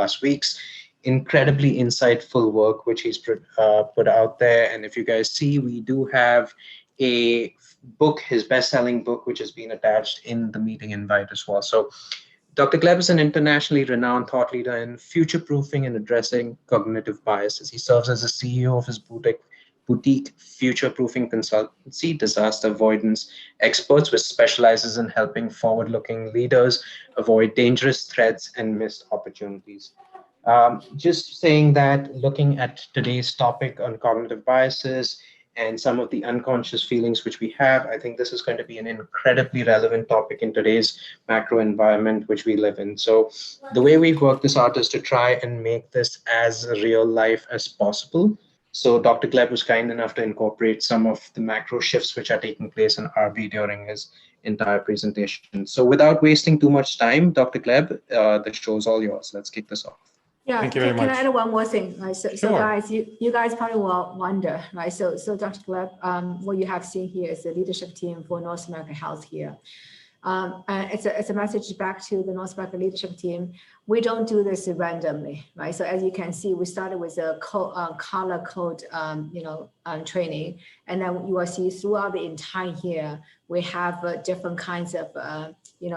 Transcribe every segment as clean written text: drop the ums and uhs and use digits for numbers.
last week's incredibly insightful work which he's put out there. And if you guys see, we do have a book, his best-selling book, which has been attached in the meeting invite as well. So Dr. Gleb is an internationally renowned thought leader in future-proofing and addressing cognitive biases. He serves as the CEO of his boutique future-proofing consultancy, Disaster Avoidance Experts, which specializes in helping forward-looking leaders avoid dangerous threats and missed opportunities. Just saying that, looking at today's topic on cognitive biases and some of the unconscious feelings which we have, I think this is going to be an incredibly relevant topic in today's macro environment which we live in. So the way we've worked this out is to try and make this as real life as possible. So Dr. Gleb was kind enough to incorporate some of the macro shifts which are taking place in RB during his entire presentation. So without wasting too much time, Dr. Gleb, the show is all yours. Let's kick this off. Yeah, Thank you very much. Can I add one more thing? Right? So, Sure. guys, you guys probably will wonder, right? So Dr. Gleb, what you have seen here is the leadership team for North America Health here. And it's a message back to the North America leadership team. We don't do this randomly, right? So as you can see, we started with a color code, training, and then you will see throughout the entire year we have different kinds of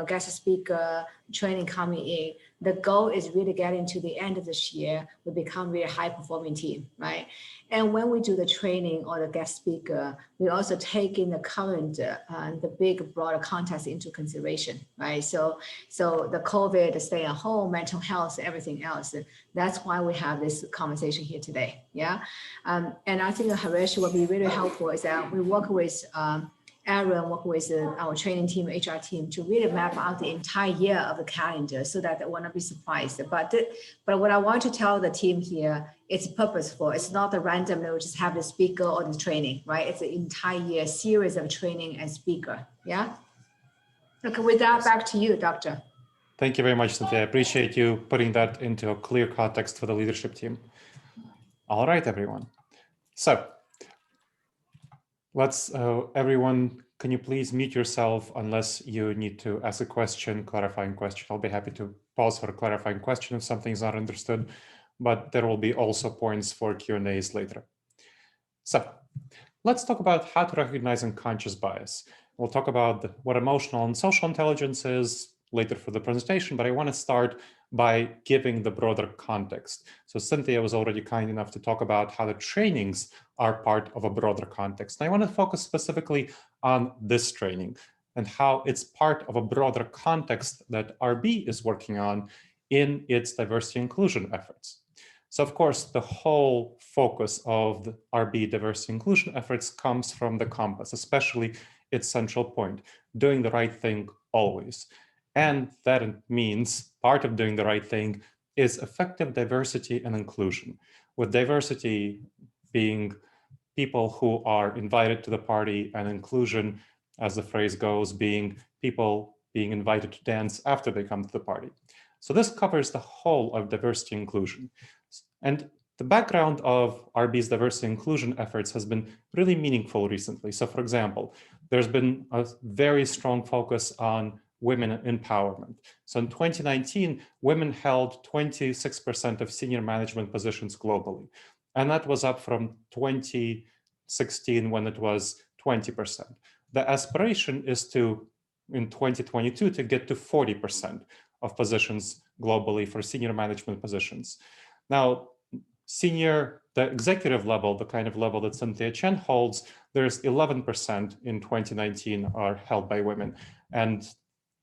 guest speaker training coming in. The goal is really getting to the end of this year, we become really high performing team, right? And when we do the training or the guest speaker, we also take in the current, the big broader context into consideration, right? So the COVID, the stay at home, mental health, everything else. That's why we have this conversation here today, yeah? And I think Harish will be really helpful is that we work with Aaron, work with our training team, HR team to really map out the entire year of the calendar so that they will not be surprised. But what I want to tell the team here, it's purposeful. It's not a random, we just have the speaker or the training, right? It's an entire year series of training and speaker, yeah? Okay, with that, back to you, Doctor. Thank you very much, Cynthia. I appreciate you putting that into a clear context for the leadership team. All right, everyone. So let's, everyone, can you please mute yourself unless you need to ask a question, clarifying question. I'll be happy to pause for a clarifying question if something's not understood, but there will be also points for Q&As later. So let's talk about how to recognize unconscious bias. We'll talk about what emotional and social intelligence is later for the presentation, but I want to start by giving the broader context. So Cynthia was already kind enough to talk about how the trainings are part of a broader context. And I want to focus specifically on this training and how it's part of a broader context that RB is working on in its diversity inclusion efforts. So of course, the whole focus of the RB diversity inclusion efforts comes from the compass, especially its central point, doing the right thing always. And that means part of doing the right thing is effective diversity and inclusion, with diversity being people who are invited to the party, and inclusion, as the phrase goes, being people being invited to dance after they come to the party. So this covers the whole of diversity inclusion. And the background of RB's diversity inclusion efforts has been really meaningful recently. So for example, there's been a very strong focus on women empowerment. So in 2019, women held 26% of senior management positions globally. And that was up from 2016 when it was 20%. The aspiration is to, in 2022, to get to 40% of positions globally for senior management positions. Now, the executive level, the kind of level that Cynthia Chen holds, there's 11% in 2019 are held by women. And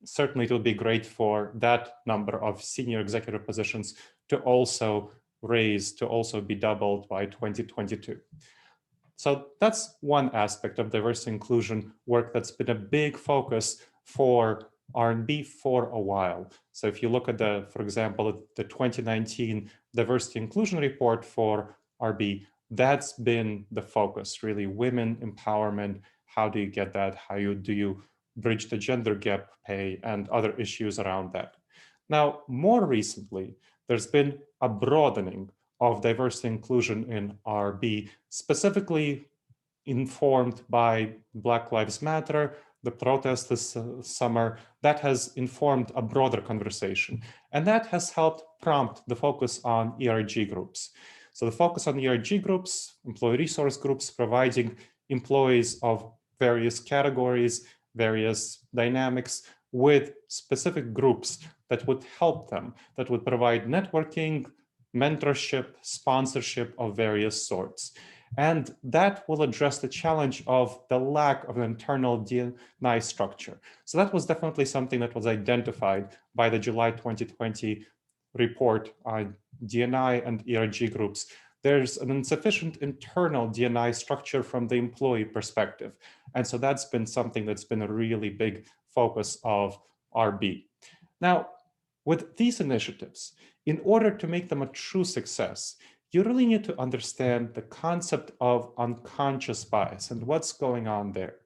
certainly it would be great for that number of senior executive positions to also be doubled by 2022. So that's one aspect of diversity inclusion work that's been a big focus for R&B for a while. So if you look at for example, the 2019 diversity inclusion report for RB, that's been the focus, really, women empowerment. How do you get that? How do you bridge the gender gap pay and other issues around that? Now, more recently, there's been a broadening of diversity inclusion in RB, specifically informed by Black Lives Matter, the protest this summer, that has informed a broader conversation. And that has helped prompt the focus on ERG groups. So the focus on ERG groups, employee resource groups, providing employees of various categories, various dynamics with specific groups that would help them, that would provide networking, mentorship, sponsorship of various sorts. And that will address the challenge of the lack of an internal D&I structure. So that was definitely something that was identified by the July 2020 report on D&I and ERG groups. There's an insufficient internal D&I structure from the employee perspective. And so that's been something that's been a really big focus of RB. Now, with these initiatives, in order to make them a true success, you really need to understand the concept of unconscious bias and what's going on there.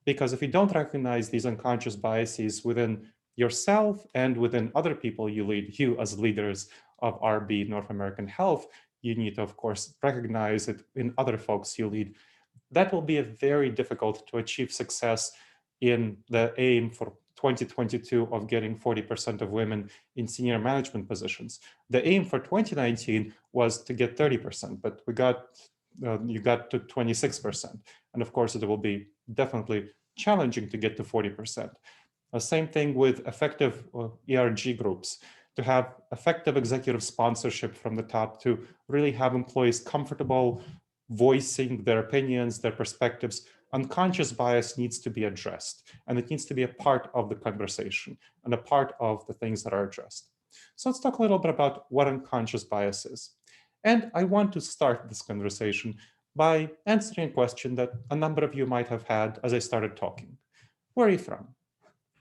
Because if you don't recognize these unconscious biases within yourself and within other people you lead, you as leaders of RB, North American Health, you need to, of course, recognize it in other folks you lead. That will be very difficult to achieve success in the aim for 2022 of getting 40% of women in senior management positions. The aim for 2019 was to get 30%, but you got to 26%. And of course, it will be definitely challenging to get to 40%. Same thing with effective ERG groups, to have effective executive sponsorship from the top, to really have employees comfortable voicing their opinions, their perspectives. Unconscious bias needs to be addressed, and it needs to be a part of the conversation and a part of the things that are addressed. So let's talk a little bit about what unconscious bias is. And I want to start this conversation by answering a question that a number of you might have had as I started talking. Where are you from?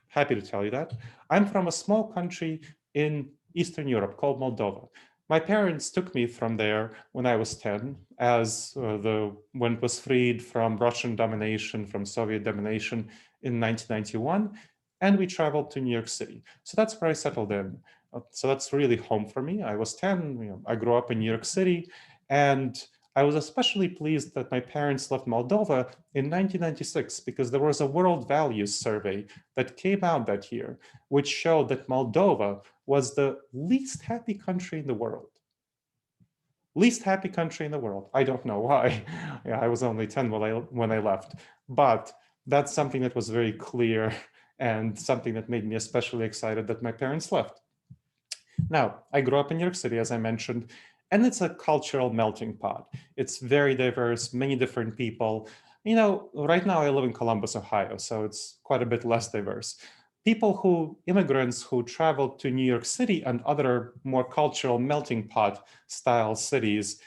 Happy to tell you that. I'm from a small country in Eastern Europe called Moldova. My parents took me from there when I was 10, when it was freed from Russian domination, from Soviet domination in 1991, and we traveled to New York City. So that's where I settled in. So that's really home for me. I was 10, I grew up in New York City, and I was especially pleased that my parents left Moldova in 1996 because there was a World Values Survey that came out that year, which showed that Moldova was the least happy country in the world. Least happy country in the world. I don't know why. Yeah, I was only 10 when I left, but that's something that was very clear and something that made me especially excited that my parents left. Now, I grew up in New York City, as I mentioned, and it's a cultural melting pot. It's very diverse, many different people. Right now I live in Columbus, Ohio, so it's quite a bit less diverse. Immigrants who traveled to New York City and other more cultural melting pot style cities,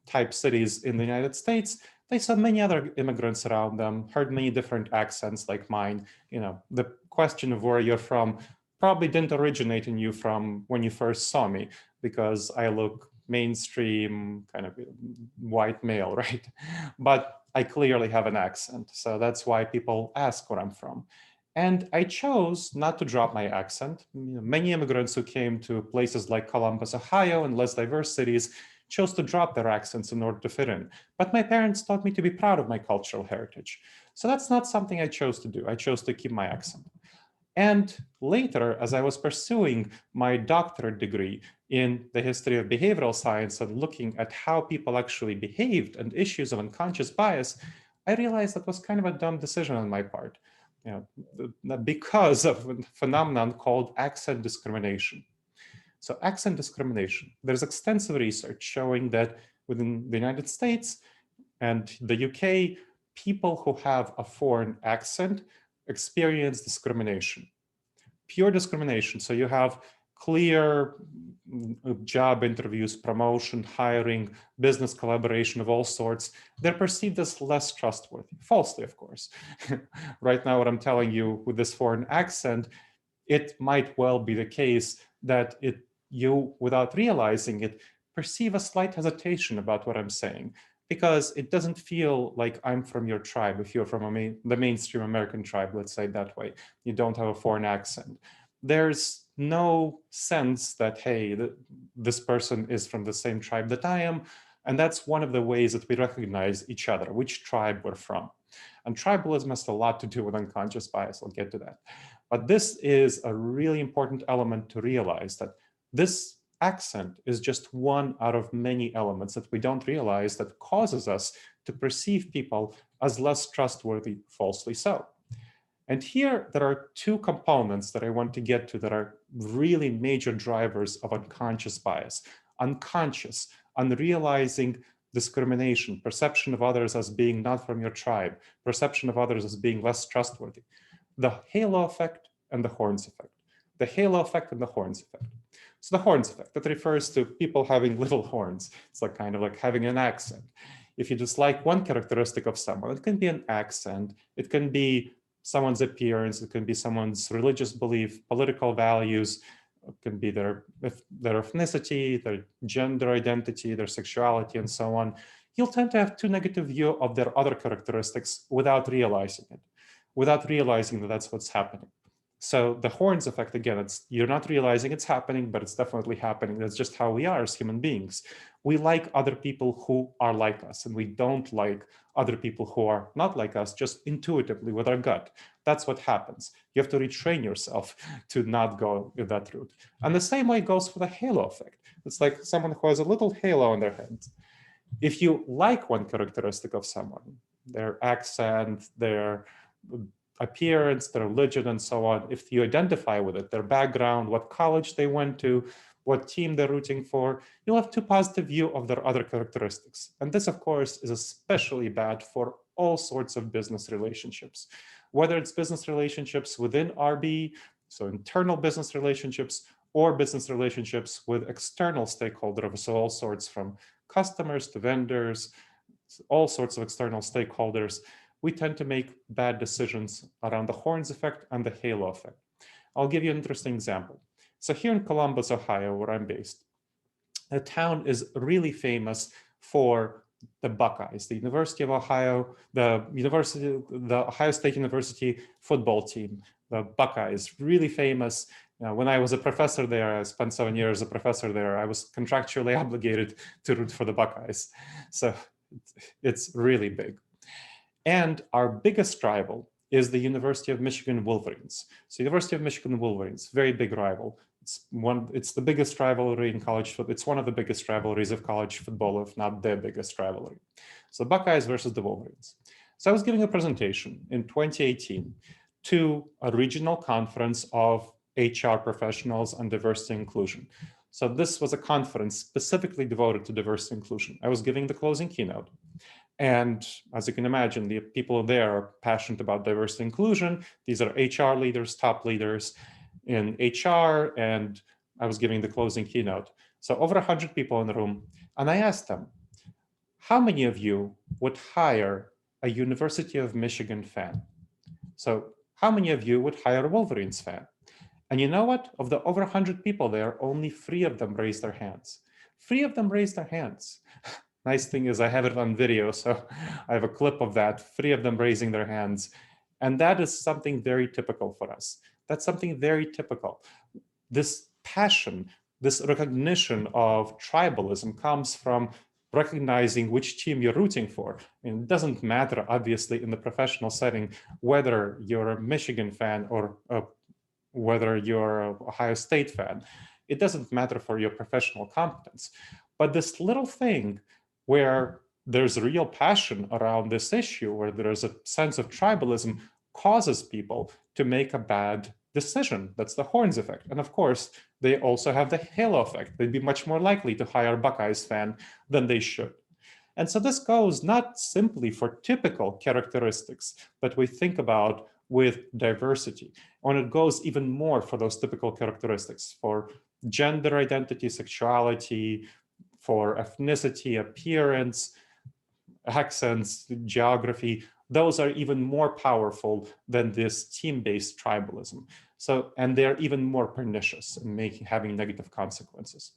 type cities in the United States, they saw many other immigrants around them, heard many different accents like mine. The question of where you're from probably didn't originate in you from when you first saw me, because I look mainstream, kind of white male, right? But I clearly have an accent. So that's why people ask where I'm from. And I chose not to drop my accent. Many immigrants who came to places like Columbus, Ohio, and less diverse cities chose to drop their accents in order to fit in. But my parents taught me to be proud of my cultural heritage. So that's not something I chose to do. I chose to keep my accent. And later, as I was pursuing my doctorate degree in the history of behavioral science and looking at how people actually behaved and issues of unconscious bias, I realized that was kind of a dumb decision on my part, because of a phenomenon called accent discrimination. So accent discrimination, there's extensive research showing that within the United States and the UK, people who have a foreign accent experience discrimination, pure discrimination. So you have clear job interviews, promotion, hiring, business collaboration of all sorts. They're perceived as less trustworthy, falsely, of course. Right now, what I'm telling you with this foreign accent, it might well be the case that you, without realizing it, perceive a slight hesitation about what I'm saying, because it doesn't feel like I'm from your tribe. If you're from the mainstream American tribe, let's say it that way, you don't have a foreign accent. There's no sense that, hey, this person is from the same tribe that I am. And that's one of the ways that we recognize each other, which tribe we're from. And tribalism has a lot to do with unconscious bias. I'll get to that. But this is a really important element to realize, that this accent is just one out of many elements that we don't realize that causes us to perceive people as less trustworthy, falsely so. And here there are two components that I want to get to that are really major drivers of unconscious bias. Unconscious, unrealizing discrimination, perception of others as being not from your tribe, perception of others as being less trustworthy. The halo effect and the horns effect. The halo effect and the horns effect. So the horns effect, that refers to people having little horns. It's like kind of like having an accent. If you dislike one characteristic of someone, it can be an accent, it can be someone's appearance, it can be someone's religious belief, political values, it can be their ethnicity, their gender identity, their sexuality, and so on. You'll tend to have too negative view of their other characteristics without realizing it, without realizing that that's what's happening. So the horns effect, again, you're not realizing it's happening, but it's definitely happening. That's just how we are as human beings. We like other people who are like us, and we don't like other people who are not like us, just intuitively with our gut. That's what happens. You have to retrain yourself to not go with that route. And the same way goes for the halo effect. It's like someone who has a little halo on their head. If you like one characteristic of someone, their accent, their appearance, their religion, and so on, if you identify with it, their background, what college they went to, what team they're rooting for, you'll have too positive view of their other characteristics. And this, of course, is especially bad for all sorts of business relationships, whether it's business relationships within RB, so internal business relationships, or business relationships with external stakeholders, so all sorts from customers to vendors, all sorts of external stakeholders. We tend to make bad decisions around the horns effect and the halo effect. I'll give you an interesting example. So here in Columbus, Ohio, where I'm based, the town is really famous for the Buckeyes, the University of Ohio, the Ohio State University football team. The Buckeyes, really famous. When I was a professor there, I spent 7 years as a professor there, I was contractually obligated to root for the Buckeyes. So it's really big. And our biggest rival is the University of Michigan Wolverines. So University of Michigan Wolverines, very big rival. It's the biggest rivalry in college football. It's one of the biggest rivalries of college football, if not the biggest rivalry. So Buckeyes versus the Wolverines. So I was giving a presentation in 2018 to a regional conference of HR professionals on diversity and inclusion. So this was a conference specifically devoted to diversity and inclusion. I was giving the closing keynote. And as you can imagine, the people there are passionate about diversity and inclusion. These are HR leaders, top leaders in HR, and I was giving the closing keynote. So over 100 people in the room, and I asked them, how many of you would hire a University of Michigan fan? So how many of you would hire a Wolverines fan? And you know what? Of the over 100 people there, only 3 of them raised their hands. 3 of them raised their hands. Nice thing is I have it on video, so I have a clip of that, 3 of them raising their hands. And that is something very typical for us. That's something very typical. This passion, this recognition of tribalism comes from recognizing which team you're rooting for. And it doesn't matter, obviously, in the professional setting, whether you're a Michigan fan or whether you're an Ohio State fan. It doesn't matter for your professional competence. But this little thing where there's a real passion around this issue, where there's a sense of tribalism, causes people to make a bad decision. That's the horns effect. And of course, they also have the halo effect. They'd be much more likely to hire a Buckeyes fan than they should. And so this goes not simply for typical characteristics that we think about with diversity, and it goes even more for those typical characteristics, for gender identity, sexuality, for ethnicity, appearance, accents, geography. Those are even more powerful than this team-based tribalism. So, and they're even more pernicious in having negative consequences.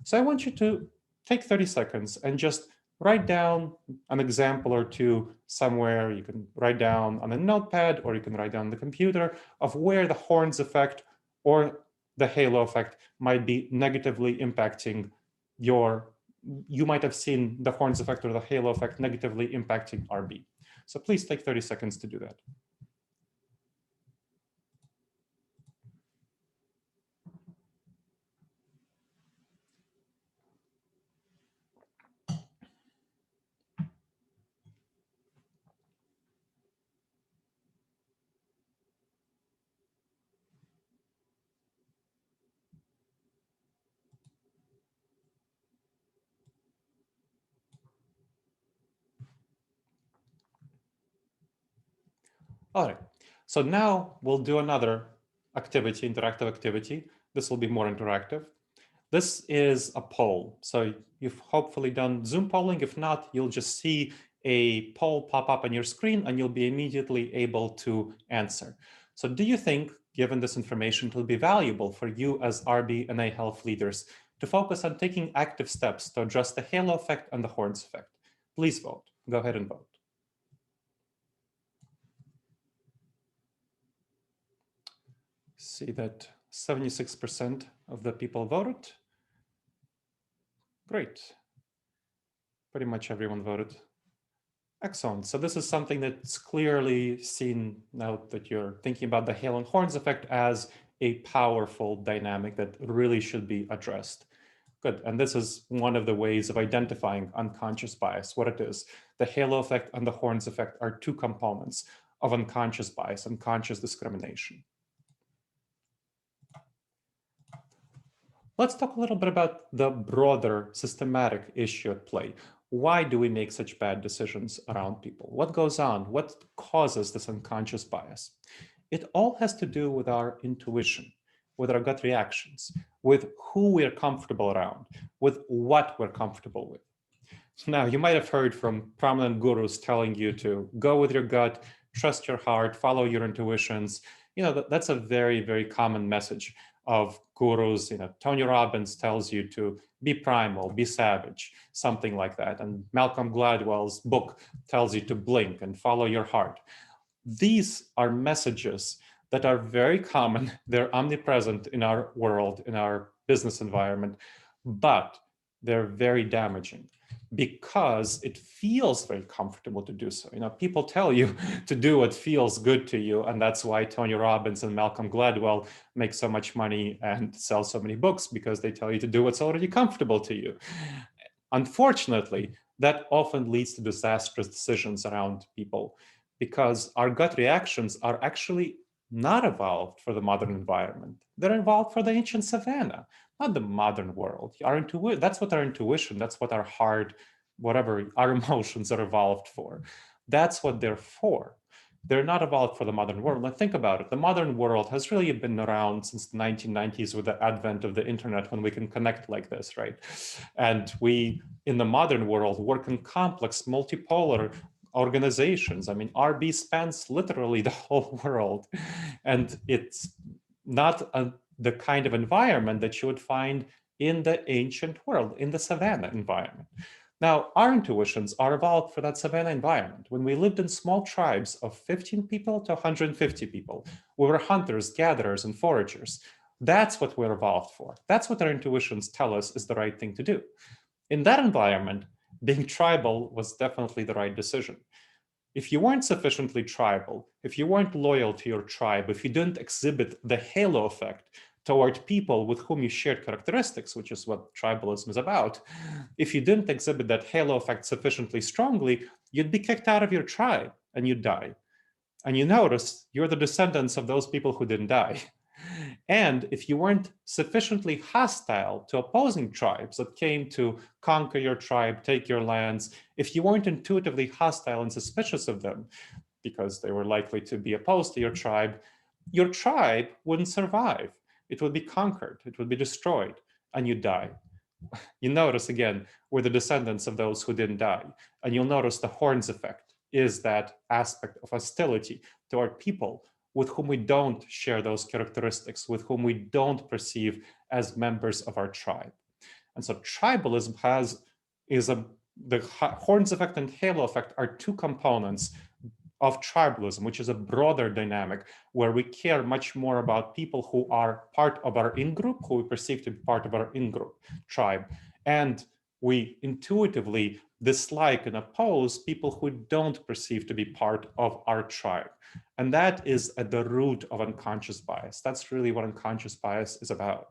So I want you to take 30 seconds and just write down an example or two somewhere. You can write down on a notepad, or you can write down on the computer, of where the horns effect or the halo effect might be negatively impacting you might have seen the horns effect or the halo effect negatively impacting RB. So please take 30 seconds to do that. All right, so now we'll do another activity, interactive activity. This will be more interactive. This is a poll. So you've hopefully done Zoom polling. If not, you'll just see a poll pop up on your screen and you'll be immediately able to answer. So do you think, given this information, it will be valuable for you as RB and A health leaders to focus on taking active steps to address the halo effect and the horns effect? Please vote. Go ahead and vote. See that 76% of the people voted. Great. Pretty much everyone voted. Excellent. So this is something that's clearly seen now that you're thinking about the halo and horns effect as a powerful dynamic that really should be addressed. Good. And this is one of the ways of identifying unconscious bias, what it is. The halo effect and the horns effect are two components of unconscious bias, unconscious discrimination. Let's talk a little bit about the broader systematic issue at play. Why do we make such bad decisions around people? What goes on? What causes this unconscious bias? It all has to do with our intuition, with our gut reactions, with who we're comfortable around, with what we're comfortable with. Now, you might have heard from prominent gurus telling you to go with your gut, trust your heart, follow your intuitions. You know, that's a very, very common message of gurus. You know, Tony Robbins tells you to be primal, be savage, something like that. And Malcolm Gladwell's book tells you to blink and follow your heart. These are messages that are very common. They're omnipresent in our world, in our business environment, but they're very damaging because it feels very comfortable to do so. You know, people tell you to do what feels good to you, and that's why Tony Robbins and Malcolm Gladwell make so much money and sell so many books, because they tell you to do what's already comfortable to you. Unfortunately, that often leads to disastrous decisions around people, because our gut reactions are actually not evolved for the modern environment. They're evolved for the ancient savannah, not the modern world. That's what our intuition, that's what our heart, whatever our emotions are evolved for. That's what they're for. They're not evolved for the modern world. Now think about it. The modern world has really been around since the 1990s with the advent of the internet, when we can connect like this, right? And we, in the modern world, work in complex, multipolar organizations. I mean, RB spans literally the whole world. And it's not the kind of environment that you would find in the ancient world, in the savannah environment. Now, our intuitions are evolved for that savannah environment. When we lived in small tribes of 15 people to 150 people, we were hunters, gatherers, and foragers. That's what we're evolved for. That's what our intuitions tell us is the right thing to do. In that environment, being tribal was definitely the right decision. If you weren't sufficiently tribal, if you weren't loyal to your tribe, if you didn't exhibit the halo effect toward people with whom you shared characteristics, which is what tribalism is about, if you didn't exhibit that halo effect sufficiently strongly, you'd be kicked out of your tribe and you'd die. And you notice you're the descendants of those people who didn't die. And if you weren't sufficiently hostile to opposing tribes that came to conquer your tribe, take your lands, if you weren't intuitively hostile and suspicious of them, because they were likely to be opposed to your tribe wouldn't survive. It would be conquered, it would be destroyed, and you'd die. You notice again, we're the descendants of those who didn't die. And you'll notice the horns effect is that aspect of hostility toward people with whom we don't share those characteristics, with whom we don't perceive as members of our tribe. And so tribalism the horns effect and halo effect are two components of tribalism, which is a broader dynamic where we care much more about people who are part of our in-group, who we perceive to be part of our in-group tribe. And we intuitively dislike and oppose people who don't perceive to be part of our tribe. And that is at the root of unconscious bias. That's really what unconscious bias is about.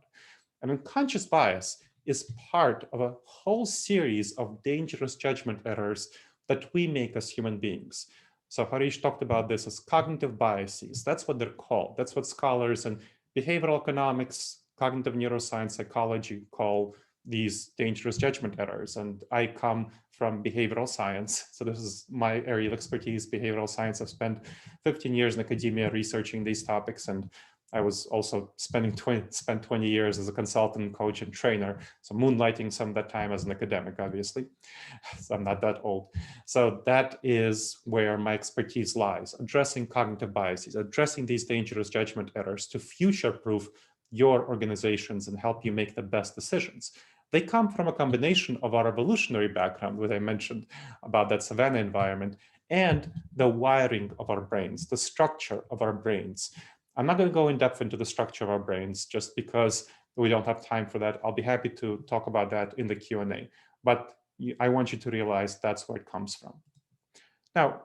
And unconscious bias is part of a whole series of dangerous judgment errors that we make as human beings. So Harish talked about this as cognitive biases. That's what they're called. That's what scholars in behavioral economics, cognitive neuroscience, psychology call these dangerous judgment errors. And I come from behavioral science. So this is my area of expertise, behavioral science. I've spent 15 years in academia researching these topics, and I was also spent 20 years as a consultant, coach, and trainer. So moonlighting some of that time as an academic, obviously. So I'm not that old. So that is where my expertise lies, addressing cognitive biases, addressing these dangerous judgment errors to future-proof your organizations and help you make the best decisions. They come from a combination of our evolutionary background, what I mentioned about that savanna environment, and the wiring of our brains, the structure of our brains. I'm not going to go in depth into the structure of our brains just because we don't have time for that. I'll be happy to talk about that in the Q&A, but I want you to realize that's where it comes from. Now,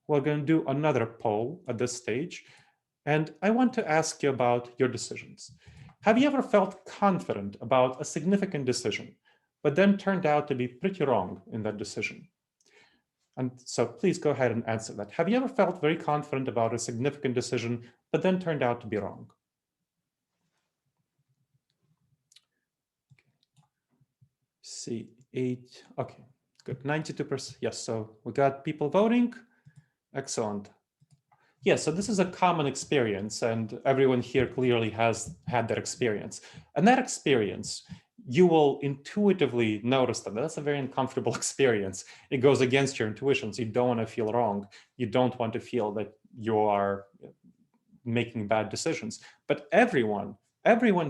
we're going to do another poll at this stage, and I want to ask you about your decisions. Have you ever felt confident about a significant decision, but then turned out to be pretty wrong in that decision? And so please go ahead and answer that. Have you ever felt very confident about a significant decision, but then turned out to be wrong? See, 8, okay, good, 92%, yes, so we got people voting, excellent. Yeah, so this is a common experience, and everyone here clearly has had that experience. And that experience, you will intuitively notice that that's a very uncomfortable experience. It goes against your intuitions. You don't want to feel wrong. You don't want to feel that you are making bad decisions. But everyone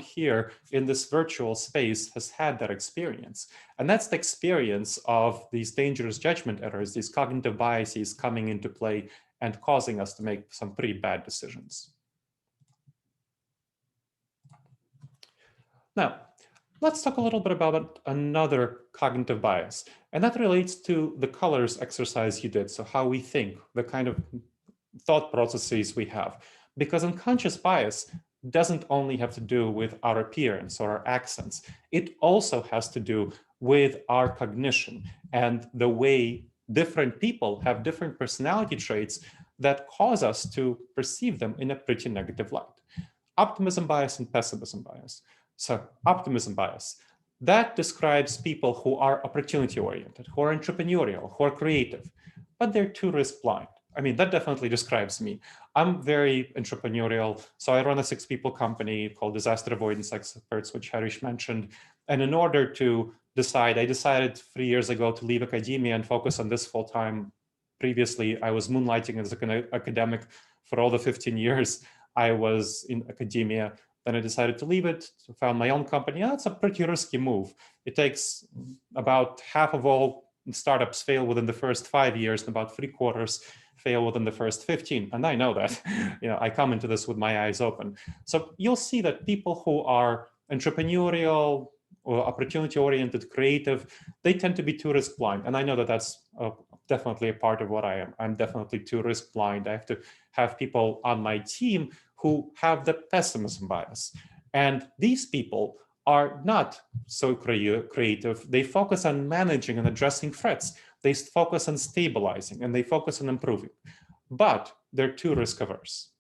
here in this virtual space has had that experience. And that's the experience of these dangerous judgment errors, these cognitive biases coming into play and causing us to make some pretty bad decisions. Now, let's talk a little bit about another cognitive bias, and that relates to the colors exercise you did. So how we think, the kind of thought processes we have, because unconscious bias doesn't only have to do with our appearance or our accents. It also has to do with our cognition and the way different people have different personality traits that cause us to perceive them in a pretty negative light. Optimism bias and pessimism bias. So optimism bias, that describes people who are opportunity oriented, who are entrepreneurial, who are creative, but they're too risk blind. I mean, that definitely describes me. I'm very entrepreneurial. So I run a 6-people company called Disaster Avoidance Experts, which Harish mentioned. And in order to decide, I decided 3 years ago to leave academia and focus on this full time. Previously, I was moonlighting as an academic for all the 15 years I was in academia. Then I decided to leave it, to found my own company. That's a pretty risky move. It takes about half of all startups fail within the first 5 years, and about 3/4 fail within the first 15. And I know that. I come into this with my eyes open. So you'll see that people who are entrepreneurial or opportunity-oriented, creative, they tend to be too risk blind. And I know that that's definitely a part of what I am. I'm definitely too risk blind. I have to have people on my team who have the pessimism bias. And these people are not so creative. They focus on managing and addressing threats. They focus on stabilizing and they focus on improving, but they're too risk averse.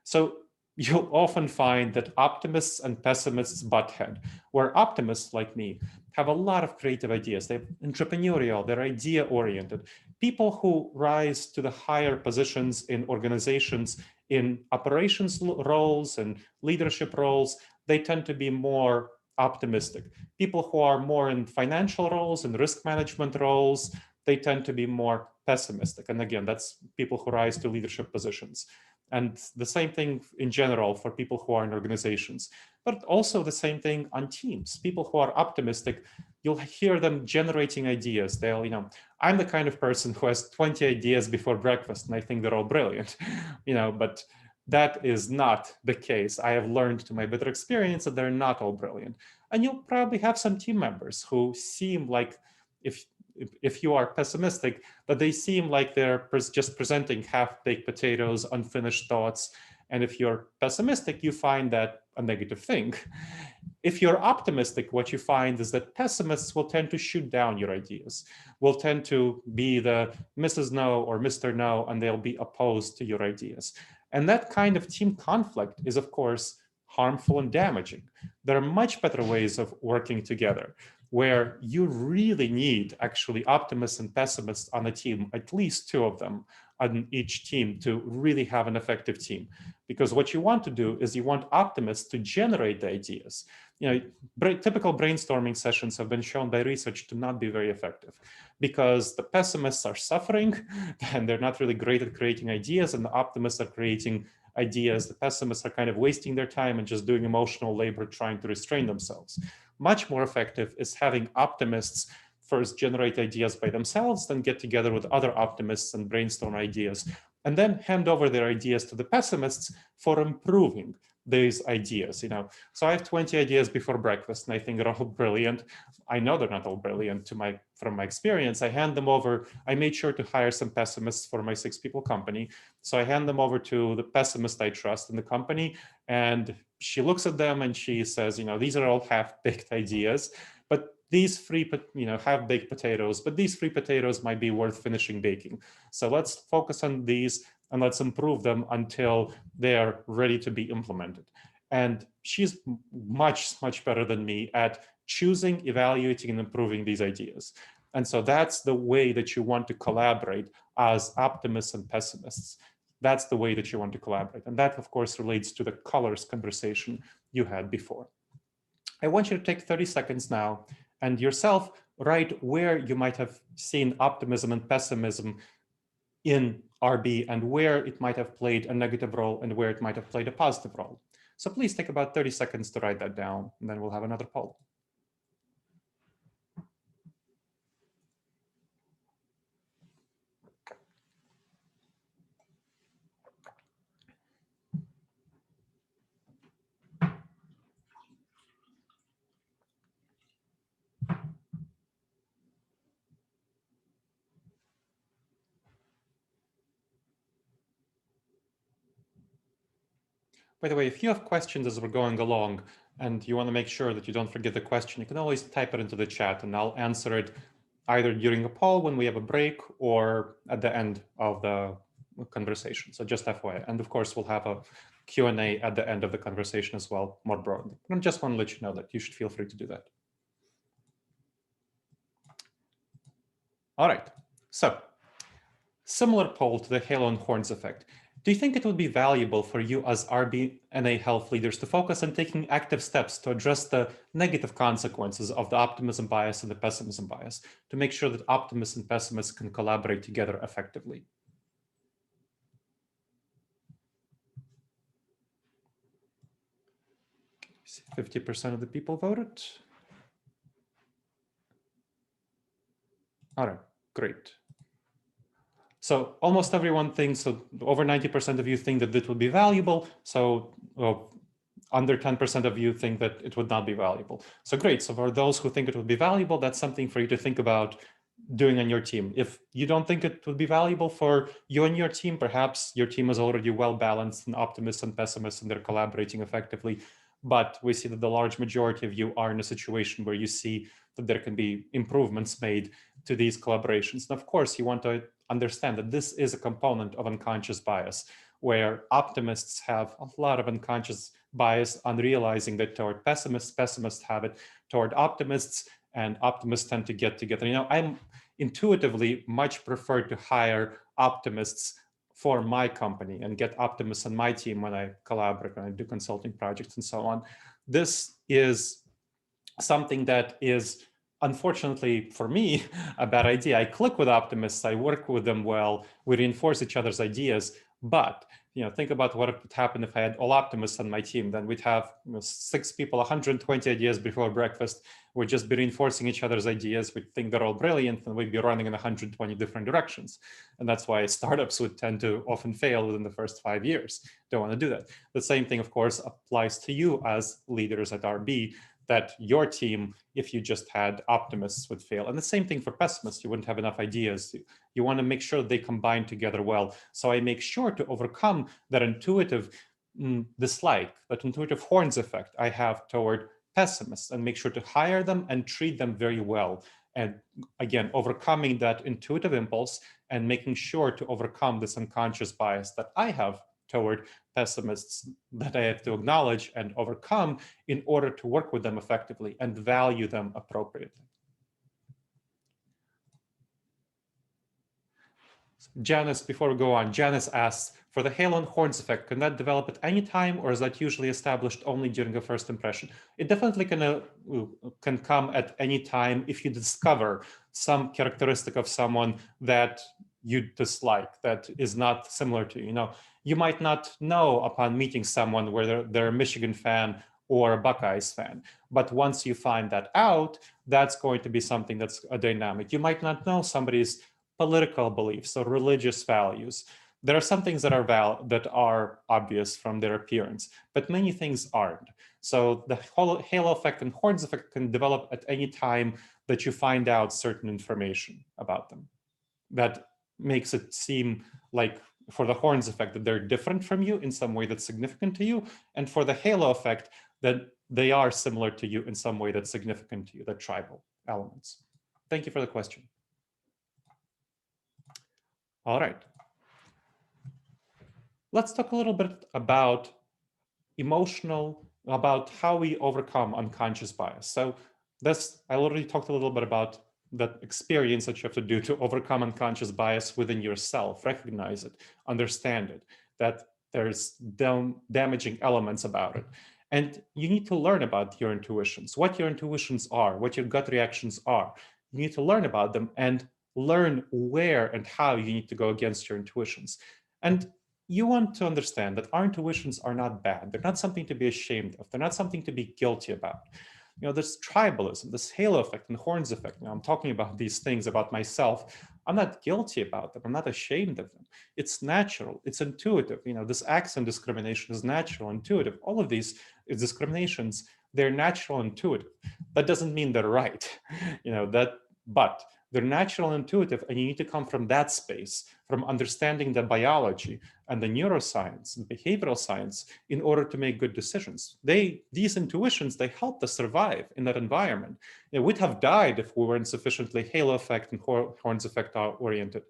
So you'll often find that optimists and pessimists butt head, where optimists like me have a lot of creative ideas. They're entrepreneurial, they're idea oriented. People who rise to the higher positions in organizations, in operations roles and leadership roles, they tend to be more optimistic. People who are more in financial roles and risk management roles, they tend to be more pessimistic. And again, that's people who rise to leadership positions. And the same thing in general for people who are in organizations, but also the same thing on teams. People who are optimistic, you'll hear them generating ideas. They'll, I'm the kind of person who has 20 ideas before breakfast and I think they're all brilliant, but that is not the case. I have learned to my bitter experience that they're not all brilliant. And you'll probably have some team members who seem like, if if you are pessimistic, that they seem like they're just presenting half-baked potatoes, unfinished thoughts. And if you're pessimistic, you find that a negative thing. If you're optimistic, what you find is that pessimists will tend to shoot down your ideas, will tend to be the Mrs. No or Mr. No, and they'll be opposed to your ideas. And that kind of team conflict is, of course, harmful and damaging. There are much better ways of working together where you really need actually optimists and pessimists on a team, at least two of them on each team, to really have an effective team. Because what you want to do is you want optimists to generate the ideas. Typical brainstorming sessions have been shown by research to not be very effective because the pessimists are suffering and they're not really great at creating ideas, and the optimists are creating ideas. The pessimists are kind of wasting their time and just doing emotional labor trying to restrain themselves. Much more effective is having optimists first generate ideas by themselves, then get together with other optimists and brainstorm ideas, and then hand over their ideas to the pessimists for improving these ideas. So I have 20 ideas before breakfast, and I think they're all brilliant. I know they're not all brilliant from my experience. I hand them over. I made sure to hire some pessimists for my 6-people company. So I hand them over to the pessimist I trust in the company, and she looks at them and she says, these are all half-baked ideas, but these half-baked potatoes, but these 3 potatoes might be worth finishing baking. So let's focus on these and let's improve them until they're ready to be implemented. And she's much, much better than me at choosing, evaluating, and improving these ideas. And so that's the way that you want to collaborate as optimists and pessimists. That's the way that you want to collaborate. And that, of course, relates to the colors conversation you had before. I want you to take 30 seconds now and yourself write where you might have seen optimism and pessimism in RB and where it might have played a negative role and where it might have played a positive role. So please take about 30 seconds to write that down, and then we'll have another poll. By the way, if you have questions as we're going along and you want to make sure that you don't forget the question, you can always type it into the chat and I'll answer it either during a poll when we have a break or at the end of the conversation. So just FYI. And of course, we'll have a Q&A at the end of the conversation as well, more broadly. But I just want to let you know that you should feel free to do that. All right, so similar poll to the halo and horns effect. Do you think it would be valuable for you as RBNA health leaders to focus on taking active steps to address the negative consequences of the optimism bias and the pessimism bias to make sure that optimists and pessimists can collaborate together effectively? 50% of the people voted. All right, great. So almost everyone thinks, so over 90% of you think that it would be valuable. So under 10% of you think that it would not be valuable. So great. So for those who think it would be valuable, that's something for you to think about doing on your team. If you don't think it would be valuable for you and your team, perhaps your team is already well balanced and optimists and pessimists and they're collaborating effectively. But we see that the large majority of you are in a situation where you see that there can be improvements made to these collaborations. And of course, you want to understand that this is a component of unconscious bias, where optimists have a lot of unconscious bias on realizing that toward pessimists have it toward optimists, and optimists tend to get together. I'm intuitively much prefer to hire optimists for my company and get optimists on my team when I collaborate, when I do consulting projects and so on. This is something that is, unfortunately for me, a bad idea. I click with optimists, I work with them well, we reinforce each other's ideas, but think about what would happen if I had all optimists on my team. Then we'd have 6 people, 120 ideas before breakfast. We'd just be reinforcing each other's ideas. We'd think they're all brilliant, and we'd be running in 120 different directions. And that's why startups would tend to often fail within the first 5 years. Don't want to do that. The same thing, of course, applies to you as leaders at RB. that your team, if you just had optimists, would fail. And the same thing for pessimists. You wouldn't have enough ideas. You want to make sure they combine together well. So I make sure to overcome that intuitive dislike, that intuitive horns effect I have toward pessimists, and make sure to hire them and treat them very well. And again, overcoming that intuitive impulse and making sure to overcome this unconscious bias that I have toward pessimists, that I have to acknowledge and overcome in order to work with them effectively and value them appropriately. Janice, before we go on, Janice asks, for the halo and horns effect, can that develop at any time, or is that usually established only during a first impression? It definitely can come at any time if you discover some characteristic of someone that you dislike, that is not similar to you. You know, you might not know upon meeting someone whether they're a Michigan fan or a Buckeyes fan, but once you find that out, that's going to be something that's a dynamic. You might not know somebody's political beliefs or religious values. There are some things that are obvious from their appearance, but many things aren't. So the halo effect and horns effect can develop at any time that you find out certain information about them. That makes it seem like, for the horns effect, that they're different from you in some way that's significant to you, and for the halo effect, that they are similar to you in some way that's significant to you, the tribal elements. Thank you for the question. All right. Let's talk a little bit about about how we overcome unconscious bias. So I already talked a little bit about that experience that you have to do to overcome unconscious bias within yourself, recognize it, understand it, that there's damaging elements about it. And you need to learn about your intuitions, what your intuitions are, what your gut reactions are. You need to learn about them and learn where and how you need to go against your intuitions. And you want to understand that our intuitions are not bad. They're not something to be ashamed of. They're not something to be guilty about. You know, this tribalism, this halo effect and horns effect. Now, I'm talking about these things about myself. I'm not guilty about them. I'm not ashamed of them. It's natural. It's intuitive. You know, this accent discrimination is natural, intuitive. All of these discriminations, they're natural, intuitive. That doesn't mean they're right. You know, but they're natural and intuitive, and you need to come from that space, from understanding the biology and the neuroscience and behavioral science in order to make good decisions. These intuitions, they helped us survive in that environment. You know, we'd have died if we weren't sufficiently halo effect and horns effect oriented.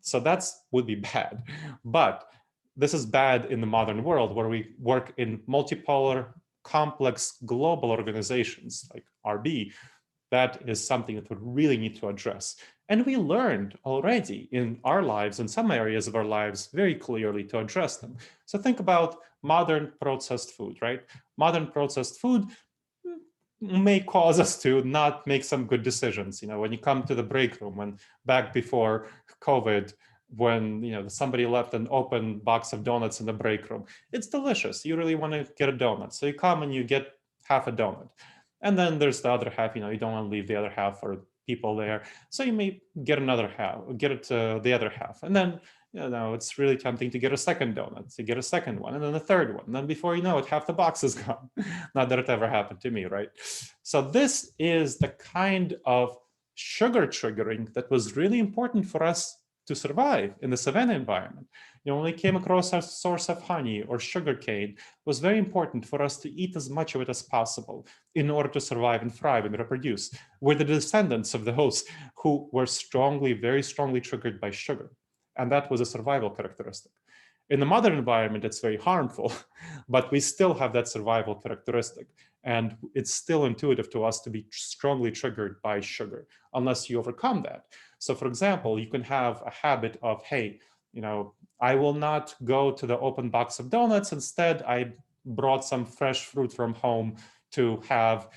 So would be bad. But this is bad in the modern world where we work in multipolar, complex global organizations like RB. That is something that we really need to address. And we learned already in our lives, in some areas of our lives, very clearly to address them. So think about modern processed food, right? Modern processed food may cause us to not make some good decisions. You know, when you come to the break room, when back before COVID, when somebody left an open box of donuts in the break room, it's delicious. You really want to get a donut. So you come and you get half a donut. And then there's the other half, you don't want to leave the other half for people there. So you may get another half, get it to the other half. And then, it's really tempting to get a second donut, to get a second one, and then a third one. And then before you know it, half the box is gone. Not that it ever happened to me, right? So this is the kind of sugar triggering that was really important for us to survive in the savanna environment. When we came across a source of honey or sugar cane, it was very important for us to eat as much of it as possible in order to survive and thrive and reproduce. We're the descendants of those who were very strongly triggered by sugar. And that was a survival characteristic. In the modern environment, it's very harmful, but we still have that survival characteristic. And it's still intuitive to us to be strongly triggered by sugar, unless you overcome that. So for example, you can have a habit of, hey, I will not go to the open box of donuts. Instead, I brought some fresh fruit from home to have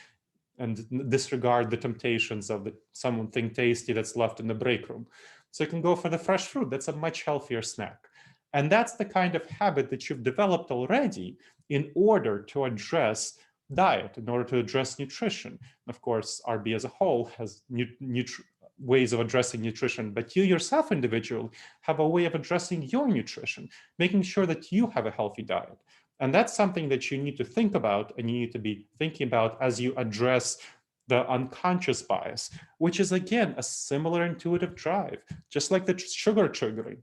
and disregard the temptations of something tasty that's left in the break room. So you can go for the fresh fruit. That's a much healthier snack. And that's the kind of habit that you've developed already in order to address diet, in order to address nutrition. Of course, RB as a whole has ways of addressing nutrition, but you yourself individually have a way of addressing your nutrition, making sure that you have a healthy diet. And that's something that you need to think about, and you need to be thinking about as you address the unconscious bias, which is, again, a similar intuitive drive, just like the sugar triggering.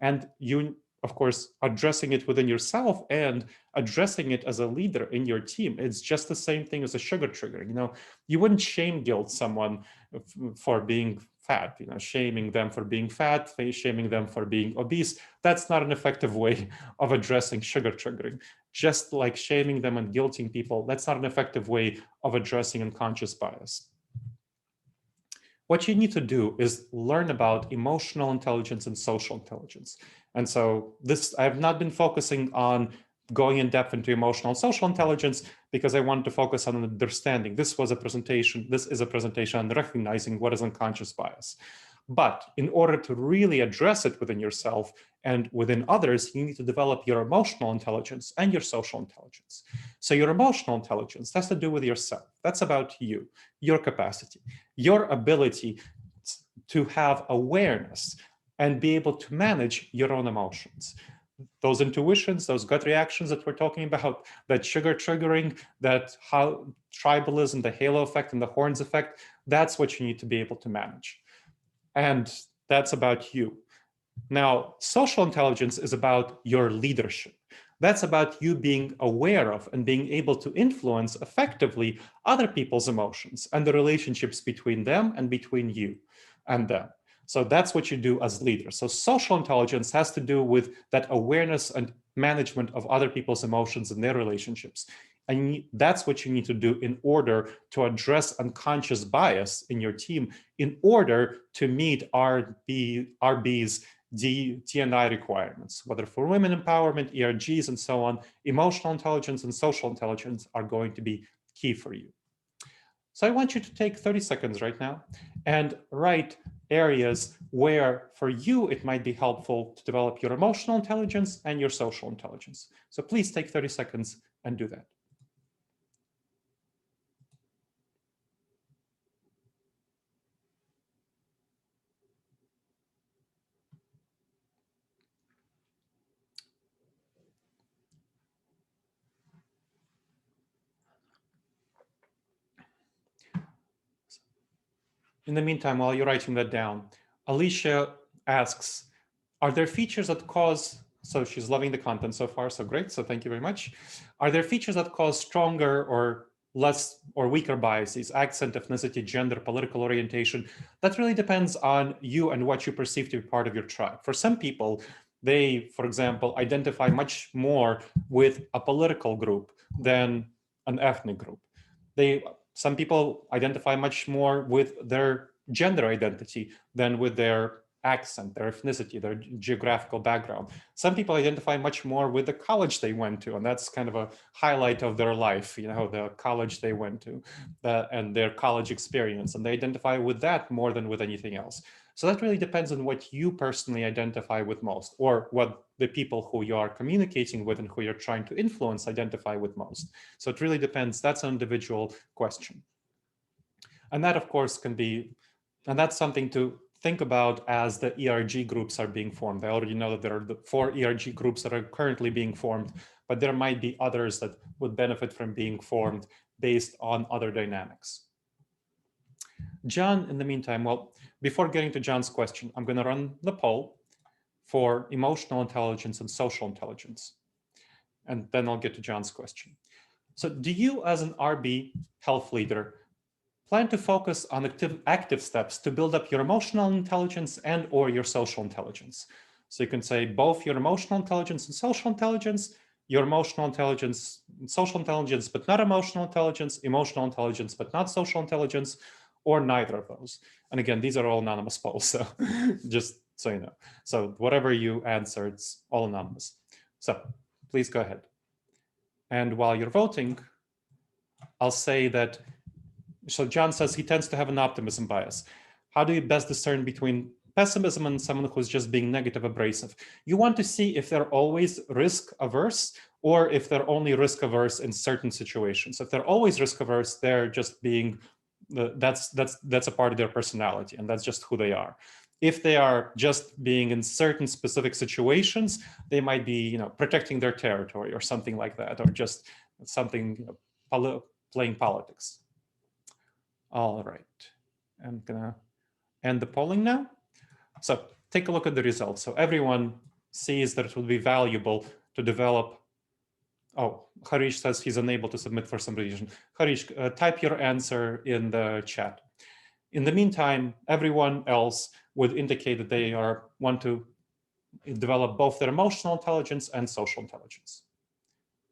And you, of course, addressing it within yourself and addressing it as a leader in your team. It's just the same thing as a sugar triggering. You wouldn't shame guilt someone for being fat, shaming them for being fat, shaming them for being obese. That's not an effective way of addressing sugar triggering. Just like shaming them and guilting people, that's not an effective way of addressing unconscious bias. What you need to do is learn about emotional intelligence and social intelligence. And so I have not been focusing on going in depth into emotional and social intelligence because I wanted to focus on understanding. This is a presentation on recognizing what is unconscious bias. But in order to really address it within yourself and within others, you need to develop your emotional intelligence and your social intelligence. So your emotional intelligence has to do with yourself. That's about you, your capacity, your ability to have awareness and be able to manage your own emotions. Those intuitions, those gut reactions that we're talking about, that sugar triggering, that how tribalism, the halo effect and the horns effect, that's what you need to be able to manage. And that's about you. Now, social intelligence is about your leadership. That's about you being aware of and being able to influence effectively other people's emotions and the relationships between them and between you and them. So that's what you do as leaders. So social intelligence has to do with that awareness and management of other people's emotions and their relationships. And that's what you need to do in order to address unconscious bias in your team, in order to meet RB's D&I requirements, whether for women empowerment, ERGs, and so on. Emotional intelligence and social intelligence are going to be key for you. So I want you to take 30 seconds right now and write areas where for you it might be helpful to develop your emotional intelligence and your social intelligence. So please take 30 seconds and do that. In the meantime, while you're writing that down, Alicia asks, are there features that cause, so she's loving the content so far, so great, so thank you very much. Are there features that cause stronger or less or weaker biases, accent, ethnicity, gender, political orientation? That really depends on you and what you perceive to be part of your tribe. For some people, they, for example, identify much more with a political group than an ethnic group. Some people identify much more with their gender identity than with their accent, their ethnicity, their geographical background. Some people identify much more with the college they went to, and that's kind of a highlight of their life, the college they went to and their college experience, and they identify with that more than with anything else. So that really depends on what you personally identify with most, or what the people who you are communicating with and who you're trying to influence identify with most. So it really depends. That's an individual question. And that, of course, and that's something to think about as the ERG groups are being formed. I already know that there are the 4 ERG groups that are currently being formed, but there might be others that would benefit from being formed based on other dynamics. John, in the meantime, well, before getting to John's question, I'm going to run the poll for emotional intelligence and social intelligence. And then I'll get to John's question. So do you, as an RB health leader, plan to focus on active steps to build up your emotional intelligence and or your social intelligence? So you can say both your emotional intelligence and social intelligence, your emotional intelligence, social intelligence, but not emotional intelligence, but not social intelligence, or neither of those. And again, these are all anonymous polls, so just so you know. So whatever you answer, it's all anonymous. So please go ahead. And while you're voting, I'll say that, so John says he tends to have an optimism bias. How do you best discern between pessimism and someone who's just being negative abrasive? You want to see if they're always risk averse or if they're only risk averse in certain situations. If they're always risk averse, they're just being that's a part of their personality, and that's just who they are. If they are just being in certain specific situations, they might be, protecting their territory or something like that, or just something, playing politics. All right, I'm gonna end the polling now. So take a look at the results. So everyone sees that it would be valuable to develop. Oh, Harish says he's unable to submit for some reason. Harish, type your answer in the chat. In the meantime, everyone else would indicate that they want to develop both their emotional intelligence and social intelligence.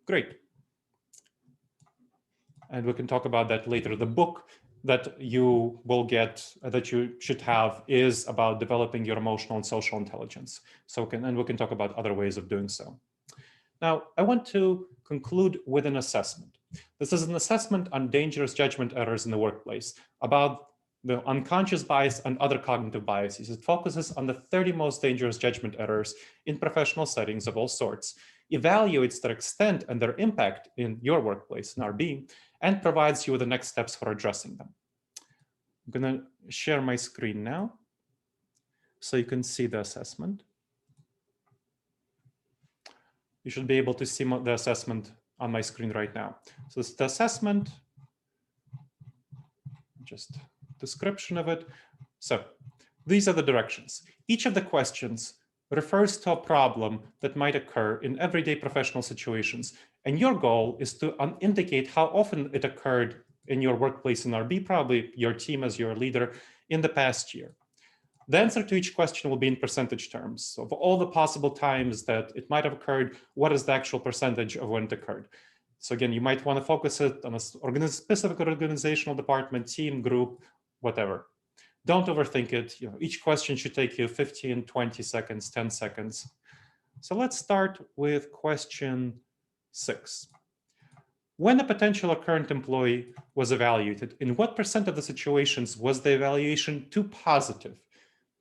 Great. And we can talk about that later. The book that you will get, that you should have, is about developing your emotional and social intelligence. And we can talk about other ways of doing so. Now, I want to conclude with an assessment. This is an assessment on dangerous judgment errors in the workplace, about the unconscious bias and other cognitive biases. It focuses on the 30 most dangerous judgment errors in professional settings of all sorts, evaluates their extent and their impact in your workplace, in RB, and provides you with the next steps for addressing them. I'm going to share my screen now so you can see the assessment. You should be able to see the assessment on my screen right now. So this is the assessment, just description of it. So these are the directions. Each of the questions refers to a problem that might occur in everyday professional situations. And your goal is to indicate how often it occurred in your workplace in RB, probably your team as your leader, in the past year. The answer to each question will be in percentage terms. So of all the possible times that it might have occurred, what is the actual percentage of when it occurred? So again, you might want to focus it on a specific organizational department, team, group, whatever. Don't overthink it. Each question should take you 15, 20 seconds, 10 seconds. So let's start with question 6. When a potential or current employee was evaluated, in what percent of the situations was the evaluation too positive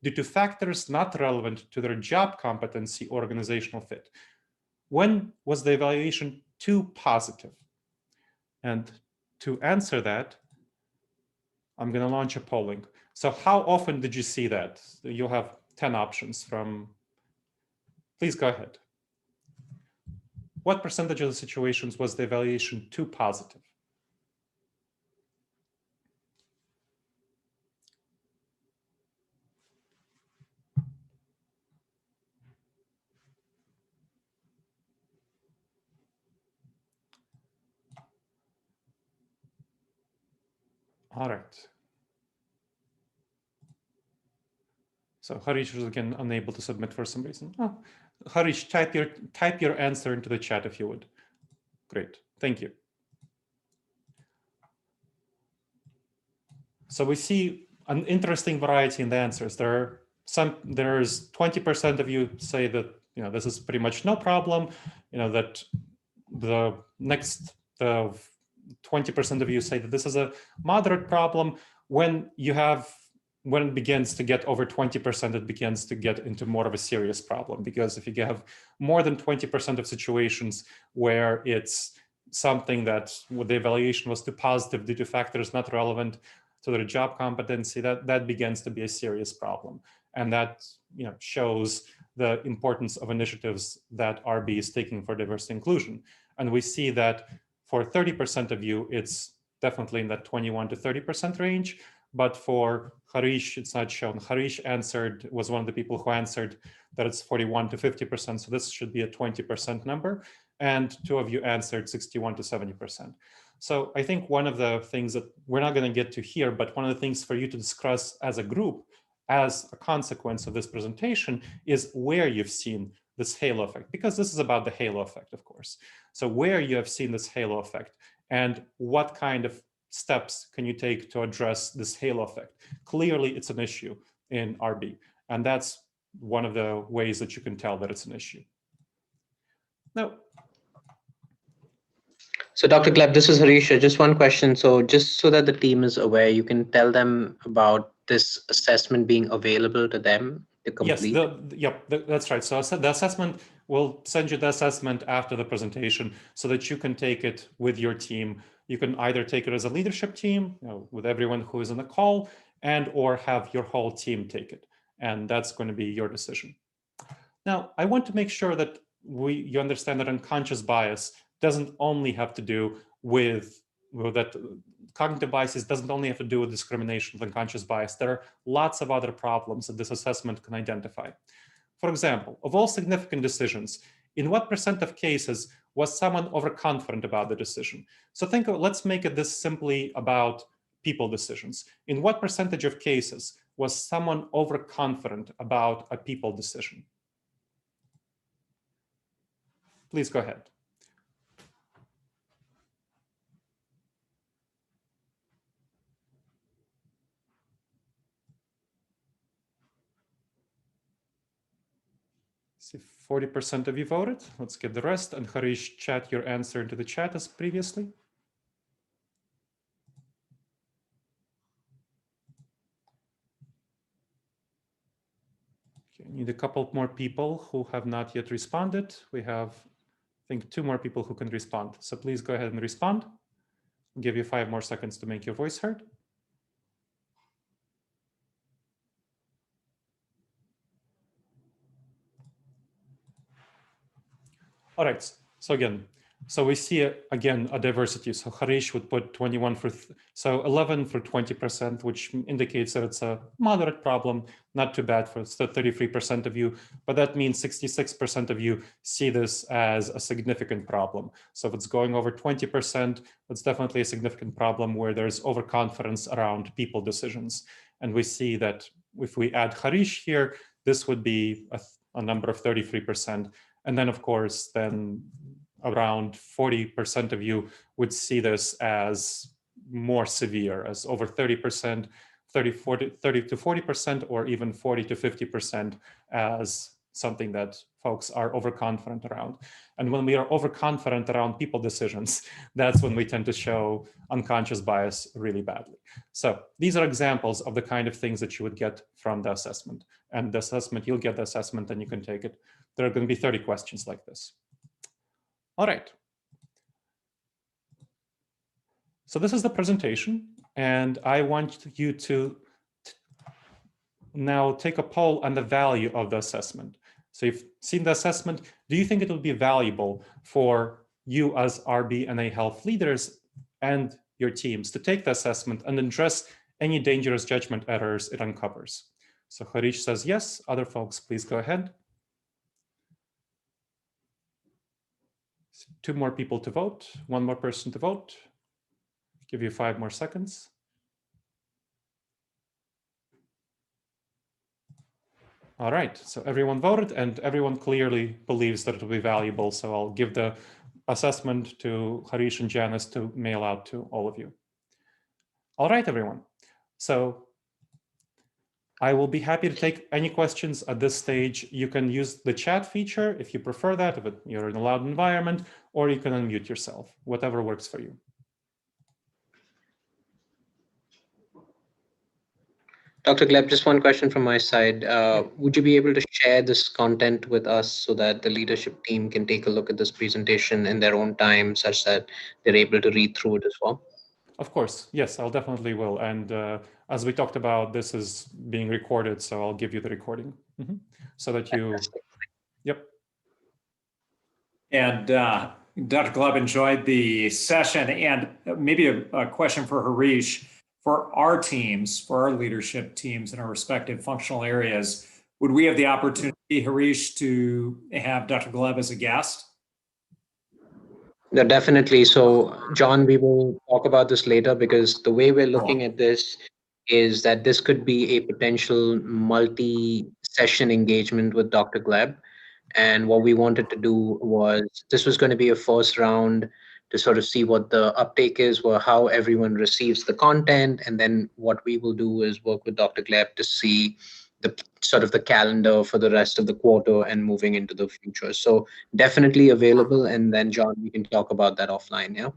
due to factors not relevant to their job competency or organizational fit? When was the evaluation too positive? And to answer that, I'm going to launch a polling. So how often did you see that? You'll have 10 options from, please go ahead. What percentage of the situations was the evaluation too positive? All right. So Harish was again unable to submit for some reason. Oh, Harish, type your answer into the chat if you would. Great, thank you. So we see an interesting variety in the answers. There's 20% of you say that this is pretty much no problem. That the next 20% of you say that this is a moderate problem. When it begins to get over 20%, it begins to get into more of a serious problem, because if you have more than 20% of situations where it's something that the evaluation was too positive due to factors not relevant to their job competency, that begins to be a serious problem. And that shows the importance of initiatives that RB is taking for diversity inclusion. And we see that for 30% of you, it's definitely in that 21 to 30% range. But for Harish, it's not shown. Harish was one of the people who answered that it's 41 to 50%. So this should be a 20% number. And 2 of you answered 61 to 70%. So I think one of the things that we're not going to get to here, but one of the things for you to discuss as a group, as a consequence of this presentation, is where you've seen this halo effect, because this is about the halo effect, of course. So where you have seen this halo effect, and what kind of steps can you take to address this halo effect? Clearly, it's an issue in RB, and that's one of the ways that you can tell that it's an issue. Now, so Dr. Gleb, this is Harish. Just one question. So just so that the team is aware, you can tell them about this assessment being available to them to complete? Yes, that's right. So the assessment, we'll send you the assessment after the presentation so that you can take it with your team You can either take it as a leadership team, with everyone who is on the call, and or have your whole team take it. And that's going to be your decision. Now, I want to make sure that you understand that unconscious bias doesn't only have to do with that. Cognitive biases doesn't only have to do with discrimination with unconscious bias. There are lots of other problems that this assessment can identify. For example, of all significant decisions, in what % of cases was someone overconfident about the decision? So let's make it this simply about people decisions. In what % of cases was someone overconfident about a people decision? Please go ahead. See, 40% of you voted. Let's get the rest. And Harish, chat your answer into the chat as previously. Okay, need a couple more people who have not yet responded. We have, I think, 2 more people who can respond. So please go ahead and respond. I'll give you 5 more seconds to make your voice heard. All right, so again, so we see again a diversity. So Harish would put 21 for, so 11 for 20%, which indicates that it's a moderate problem, not too bad for 33% of you, but that means 66% of you see this as a significant problem. So if it's going over 20%, it's definitely a significant problem where there's overconfidence around people decisions. And we see that if we add Harish here, this would be a number of 33%. And then, of course, then around 40% of you would see this as more severe, as over 30%, 30 to 40%, or even 40 to 50% as something that folks are overconfident around. And when we are overconfident around people decisions, that's when we tend to show unconscious bias really badly. So these are examples of the kind of things that you would get from the assessment. And the assessment, you'll get the assessment and you can take it. There are going to be 30 questions like this. All right. So this is the presentation, and I want you to now take a poll on the value of the assessment. So you've seen the assessment. Do you think it will be valuable for you as RB&A health leaders and your teams to take the assessment and address any dangerous judgment errors it uncovers? So Harish says yes. Other folks, please go ahead. 2 more people to vote, 1 more person to vote. Give you 5 more seconds. All right, so everyone voted and everyone clearly believes that it will be valuable. So I'll give the assessment to Harish and Janice to mail out to all of you. All right, everyone. So I will be happy to take any questions at this stage. You can use the chat feature if you prefer that, if you're in a loud environment, or you can unmute yourself, whatever works for you. Dr. Gleb, just one question from my side. Would you be able to share this content with us so that the leadership team can take a look at this presentation in their own time, such that they're able to read through it as well? Of course, yes, I'll definitely will. And as we talked about, this is being recorded, so I'll give you the recording so that you, yep. And Dr. Gleb enjoyed the session, and maybe a question for Harish. For our teams, for our leadership teams in our respective functional areas, would we have the opportunity, Harish, to have Dr. Gleb as a guest? No, definitely. So, John, we will talk about this later, because the way we're looking at this is that this could be a potential multi-session engagement with Dr. Gleb. And what we wanted to do was, this was going to be a first round to sort of see what the uptake is, or how everyone receives the content. And then what we will do is work with Dr. Gleb to see the sort of the calendar for the rest of the quarter and moving into the future. So definitely available. And then, John, we can talk about that offline. Yeah.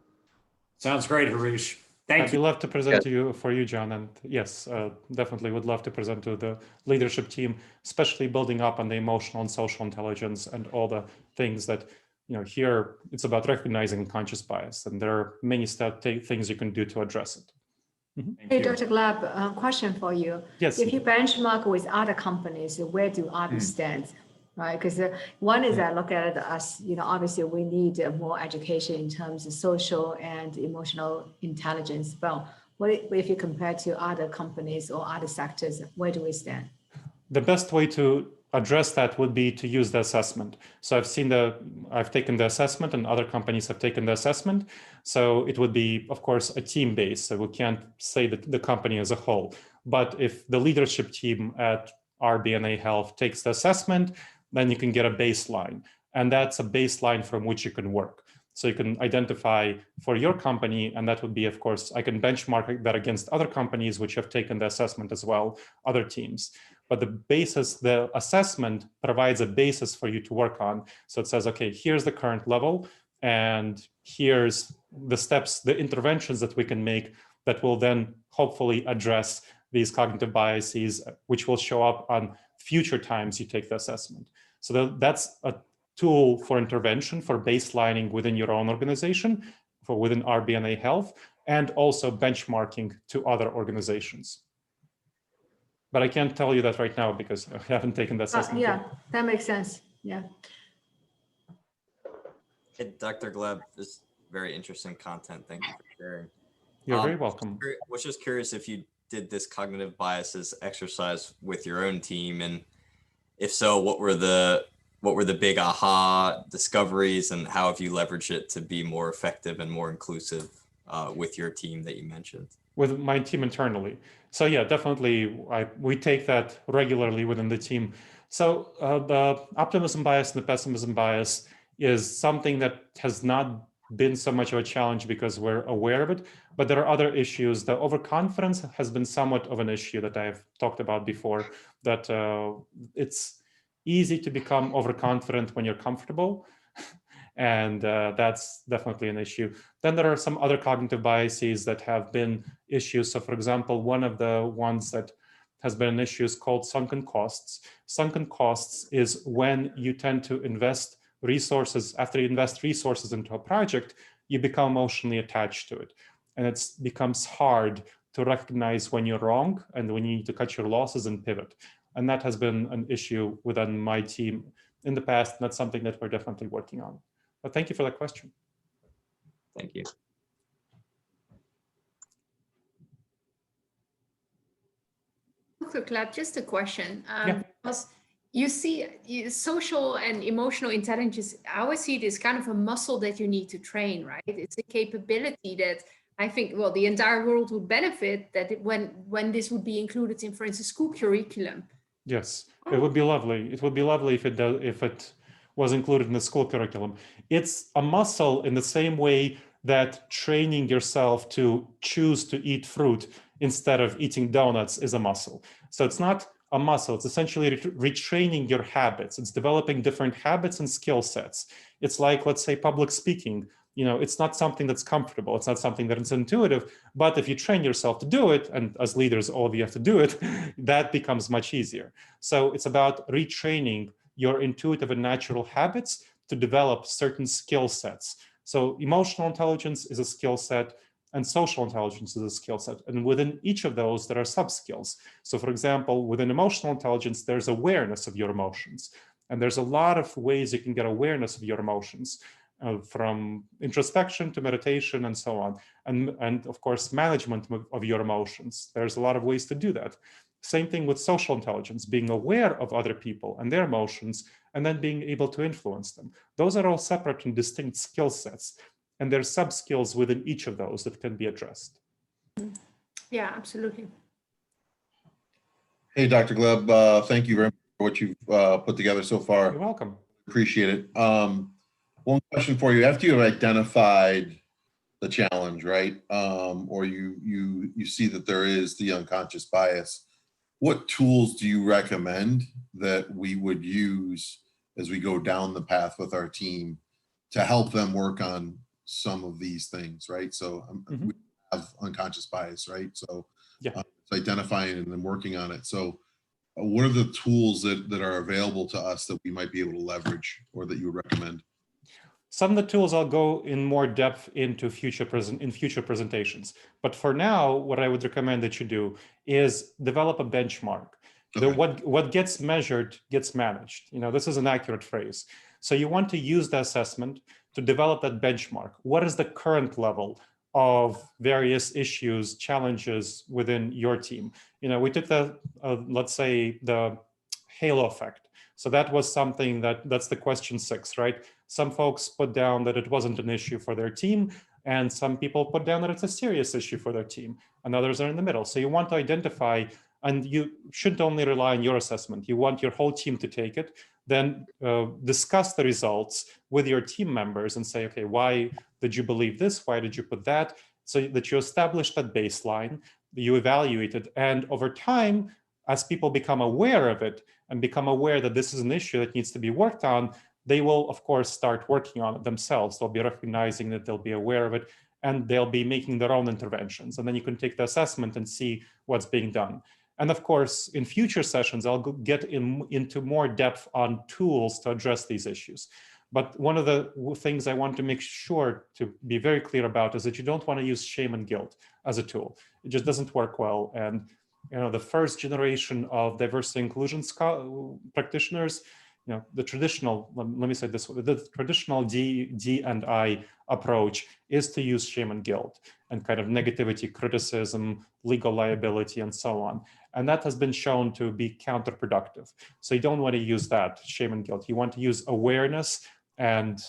Sounds great, Harish. Thank you. I'd love to present to you for you, John. And yes, definitely would love to present to the leadership team, especially building up on the emotional and social intelligence and all the things that here it's about recognizing unconscious bias, and there are many things you can do to address it. Hey, Dr. Gleb, question for you. Yes. If you benchmark with other companies, where do others stand? Right, because one is I look at it as, obviously we need more education in terms of social and emotional intelligence. Well, what if you compare to other companies or other sectors, where do we stand? The best way to address that would be to use the assessment. So I've taken the assessment, and other companies have taken the assessment. So it would be, of course, a team base. So we can't say that the company as a whole. But if the leadership team at RBNA Health takes the assessment, then you can get a baseline. And that's a baseline from which you can work. So you can identify for your company, and that would be, of course, I can benchmark that against other companies which have taken the assessment as well, other teams. But the assessment provides a basis for you to work on. So it says, okay, here's the current level, and here's the steps, the interventions that we can make that will then hopefully address these cognitive biases, which will show up on future times you take the assessment. So that's a tool for intervention, for baselining within your own organization, within RBNA Health, and also benchmarking to other organizations. But I can't tell you that right now because I haven't taken the assessment Yeah, yet. that makes sense. Yeah. Hey, Dr. Gleb, this is very interesting content. Thank you for sharing. You're very welcome. Was just curious if you did this cognitive biases exercise with your own team, and if so, what were the big aha discoveries, and how have you leveraged it to be more effective and more inclusive with your team that you mentioned? With my team internally. So yeah, definitely, we take that regularly within the team. So the optimism bias and the pessimism bias is something that has not been so much of a challenge because we're aware of it, but there are other issues. The overconfidence has been somewhat of an issue that I've talked about before, that it's easy to become overconfident when you're comfortable. And that's definitely an issue. Then there are some other cognitive biases that have been issues. So for example, one of the ones that has been an issue is called sunken costs. Sunken costs is when you tend to invest resources. After you invest resources into a project, you become emotionally attached to it. And it becomes hard to recognize when you're wrong and when you need to cut your losses and pivot. And that has been an issue within my team in the past. And that's something that we're definitely working on. But thank you for that question. Thank you. Dr. Gleb, just a question. Yeah. Because you see social and emotional intelligence, I always see it as kind of a muscle that you need to train, right? It's a capability that I think, well, the entire world would benefit that when this would be included in, for instance, school curriculum. Yes, it would be lovely. It would be lovely if it was included in the school curriculum. It's a muscle in the same way that training yourself to choose to eat fruit instead of eating donuts is a muscle. So it's not a muscle, it's essentially retraining your habits. It's developing different habits and skill sets. It's like, let's say, public speaking. It's not something that's comfortable. It's not something that is intuitive, but if you train yourself to do it, and as leaders, all of you have to do it, that becomes much easier. So it's about retraining your intuitive and natural habits to develop certain skill sets. So emotional intelligence is a skill set, and social intelligence is a skill set. And within each of those, there are sub-skills. So for example, within emotional intelligence, there's awareness of your emotions. And there's a lot of ways you can get awareness of your emotions, from introspection to meditation and so on. And of course, management of your emotions. There's a lot of ways to do that. Same thing with social intelligence, being aware of other people and their emotions, and then being able to influence them. Those are all separate and distinct skill sets. And there's sub-skills within each of those that can be addressed. Yeah, absolutely. Hey, Dr. Gleb, thank you very much for what you've put together so far. You're welcome. Appreciate it. One question for you. After you've identified the challenge, right, or you see that there is the unconscious bias, what tools do you recommend that we would use as we go down the path with our team to help them work on some of these things, right? So we have unconscious bias, right? So yeah, it's identifying and then working on it. So what are the tools that are available to us that we might be able to leverage or that you would recommend? Some of the tools I'll go in more depth into future presentations. But for now, what I would recommend that you do is develop a benchmark. Okay. What gets measured gets managed. This is an accurate phrase. So you want to use the assessment to develop that benchmark. What is the current level of various issues, challenges within your team? We took let's say the halo effect. So that was something that's the question 6, right? Some folks put down that it wasn't an issue for their team, and some people put down that it's a serious issue for their team, and others are in the middle. So you want to identify, and you shouldn't only rely on your assessment. You want your whole team to take it, then discuss the results with your team members and say, okay, why did you believe this? Why did you put that? So that you establish that baseline, you evaluate it, and over time, as people become aware of it and become aware that this is an issue that needs to be worked on, they will, of course, start working on it themselves. They'll be recognizing that, they'll be aware of it, and they'll be making their own interventions. And then you can take the assessment and see what's being done. And of course, in future sessions, I'll get into more depth on tools to address these issues. But one of the things I want to make sure to be very clear about is that you don't want to use shame and guilt as a tool. It just doesn't work well. And the first generation of diversity inclusion practitioners, the traditional, let me say this, the traditional D&I approach is to use shame and guilt and kind of negativity, criticism, legal liability, and so on. And that has been shown to be counterproductive. So you don't want to use that, shame and guilt. You want to use awareness and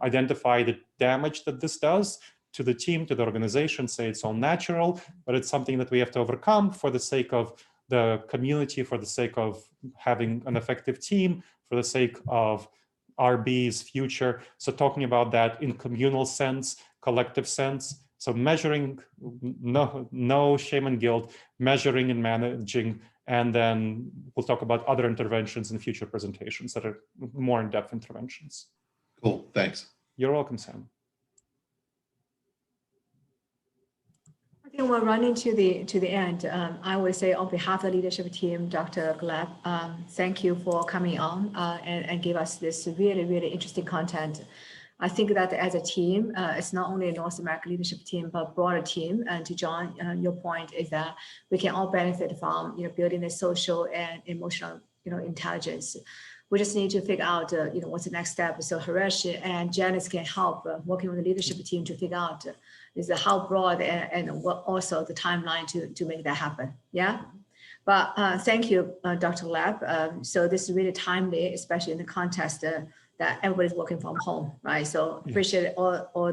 identify the damage that this does to the team, to the organization, say it's all natural, but it's something that we have to overcome for the sake of the community, for the sake of having an effective team, for the sake of RB's future. So talking about that in communal sense, collective sense. So measuring, no shame and guilt, measuring and managing, and then we'll talk about other interventions in future presentations that are more in-depth interventions. Cool, thanks. You're welcome, Sam. I think we're running to the end. I would say on behalf of the leadership team, Dr. Gleb, thank you for coming on and give us this really, really interesting content. I think that as a team, it's not only a North American leadership team, but broader team. And to John, your point is that we can all benefit from building the social and emotional intelligence. We just need to figure out what's the next step. So Harish and Janice can help working with the leadership team to figure out is how broad and what also the timeline to make that happen. Yeah. But thank you, Dr. Gleb. So this is really timely, especially in the context that everybody's working from home, right? So appreciate all the